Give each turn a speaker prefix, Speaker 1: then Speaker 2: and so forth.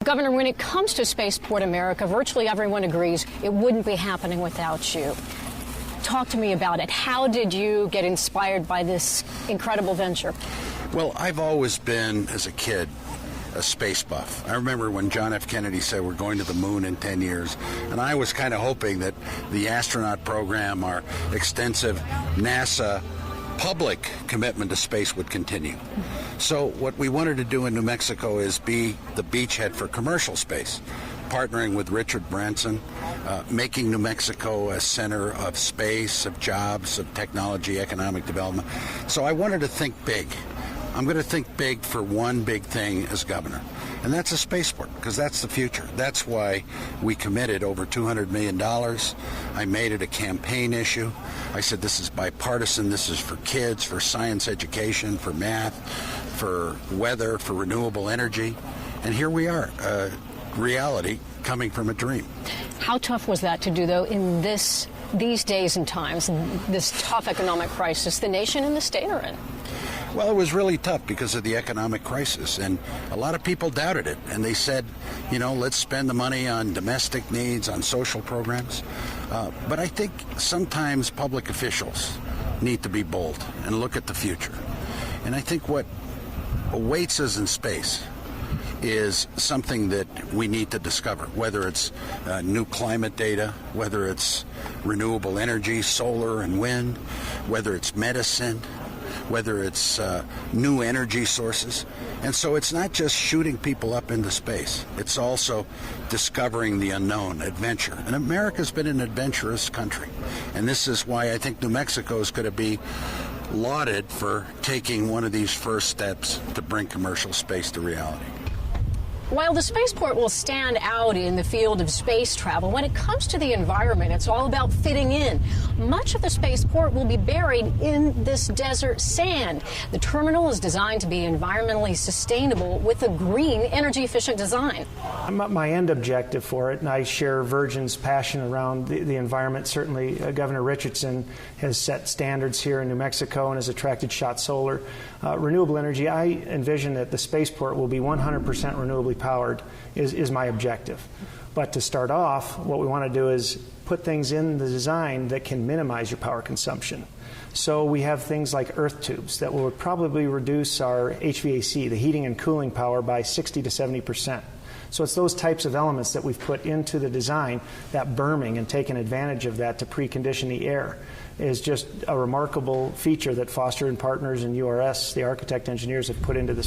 Speaker 1: Governor, when it comes to Spaceport America, virtually everyone agrees it wouldn't be happening without you. Talk to me about it. How did you get inspired by this incredible venture?
Speaker 2: Well, I've always been, as a kid, a space buff. I remember when John F. Kennedy said we're going to the moon in 10 years, and I was kind of hoping that the astronaut program, our extensive NASA public commitment to space would continue. So what we wanted to do in New Mexico is be the beachhead for commercial space, partnering with Richard Branson, making New Mexico a center of space, of jobs, of technology, economic development. So I wanted to think big. I'm going to think big for one big thing as governor, and that's a spaceport, because that's the future. That's why we committed over $200 million. I made it a campaign issue. I said this is bipartisan, this is for kids, for science education, for math, for weather, for renewable energy, and here we are, reality coming from a dream.
Speaker 1: How tough was that to do, though, in these days and times, this tough economic crisis the nation and the state are in?
Speaker 2: Well, it was really tough because of the economic crisis, and a lot of people doubted it, and they said, you know, let's spend the money on domestic needs, on social programs. But I think sometimes public officials need to be bold and look at the future. And I think what awaits us in space is something that we need to discover, whether it's new climate data, whether it's renewable energy, solar and wind, whether it's medicine, whether it's new energy sources. And so it's not just shooting people up into space. It's also discovering the unknown, adventure. And America's been an adventurous country. And this is why I think New Mexico is going to be lauded for taking one of these first steps to bring commercial space to reality.
Speaker 1: While the spaceport will stand out in the field of space travel, when it comes to the environment, it's all about fitting in. Much of the spaceport will be buried in this desert sand. The terminal is designed to be environmentally sustainable with a green, energy-efficient design.
Speaker 3: My end objective for it, and I share Virgin's passion around the environment. Certainly, Governor Richardson has set standards here in New Mexico and has attracted Shot Solar. Renewable energy, I envision that the spaceport will be 100% renewably powered is my objective. But to start off, what we want to do is put things in the design that can minimize your power consumption. So we have things like earth tubes that will probably reduce our HVAC, the heating and cooling power, by 60 to 70%. So it's those types of elements that we've put into the design, that berming, and taken advantage of that to precondition the air is just a remarkable feature that Foster and Partners and URS, the architect engineers, have put into this